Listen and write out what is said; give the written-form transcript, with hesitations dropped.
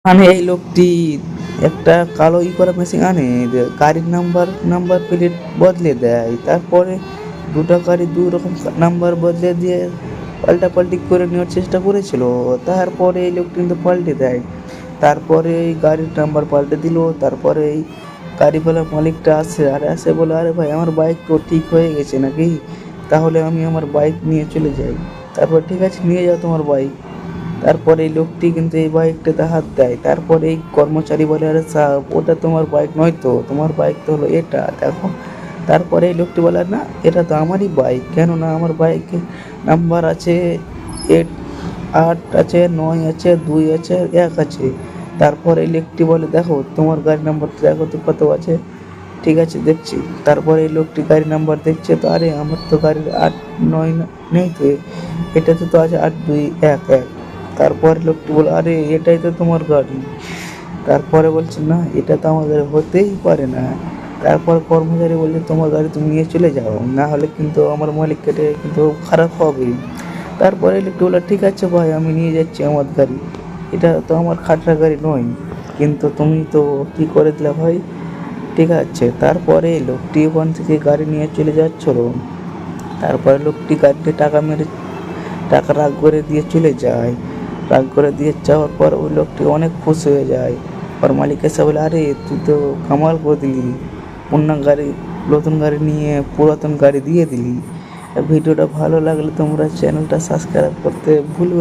মানে এই লোকটি একটা কালো করা মেশিন আনে, গাড়ির নাম্বার প্লেট বদলে দেয়, তারপরে দুটো গাড়ি দু রকম নাম্বার বদলে দিয়ে পাল্টাপাল্টি করে নেওয়ার চেষ্টা করেছিল। তারপরে এই লোকটি কিন্তু পাল্টে দেয়। তারপরে এই গাড়ির নাম্বার পাল্টে দিল। তারপরে এই গাড়িওয়ালা মালিকটা আসে, আসে বলে, আরে ভাই আমার বাইক তো ঠিক হয়ে গেছে নাকি, তাহলে আমি আমার বাইক নিয়ে চলে যাই। তারপর ঠিক আছে, নিয়ে যাও তোমার বাইক। তারপরে এই লোকটি কিন্তু এই বাইকটাতে হাত দেয়। তারপরে এই কর্মচারী বলে, আরে সাহেব ওটা তোমার বাইক নয় তো, তোমার বাইক তো হলো এটা দেখো। তারপরে এই লোকটি বলে, না এটা তো আমারই বাইক, কেননা আমার বাইকে নাম্বার আছে 8 আছে, 9 আছে, 2 আছে, 1 আছে। তারপরে এই লোকটি বলে, দেখো তোমার গাড়ি নাম্বারটা দেখো তো কত আছে। ঠিক আছে দেখছি। তারপরে এই লোকটি গাড়ি নাম্বার দেখছে, তো আরে আমার তো গাড়ির 8 9 নেই তো, এটাতে তো আছে 8 2 1 1। তারপরে লোকটি বলে, আরে এটাই তো তোমার গাড়ি। তারপরে বলছে, না এটা তো আমার গাড়ি হতেই পারে না। তারপর কর্মচারী বলছে, তোমার গাড়ি তুমি নিয়ে চলে যাও, না হলে কিন্তু আমার মালিক কেটে কিন্তু খারাপ হবে। তারপরে লোকটি বললো, ঠিক আছে ভাই আমি নিয়ে যাচ্ছি আমার গাড়ি, এটা তো আমার খাটরা গাড়ি নয়, কিন্তু তুমি তো কী করে দিলে ভাই। ঠিক আছে। তারপরে লোকটি ওখান থেকে গাড়ি নিয়ে চলে যাচ্ছিল। তারপরে লোকটি গাড়িতে টাকা রাগ করে দিয়ে চলে যায়। রাগ করে দিয়ে যাওয়ার পর ওই লোকটি অনেক খুশি হয়ে যায়। ওর মালিক এসে বলে, আরে তুই তো কামাল করে দিলি, অন্য গাড়ি নতুন গাড়ি নিয়ে পুরাতন গাড়ি দিয়ে দিলি। ভিডিওটা ভালো লাগলে তোমরা চ্যানেলটা সাবস্ক্রাইব করতে ভুলবে না।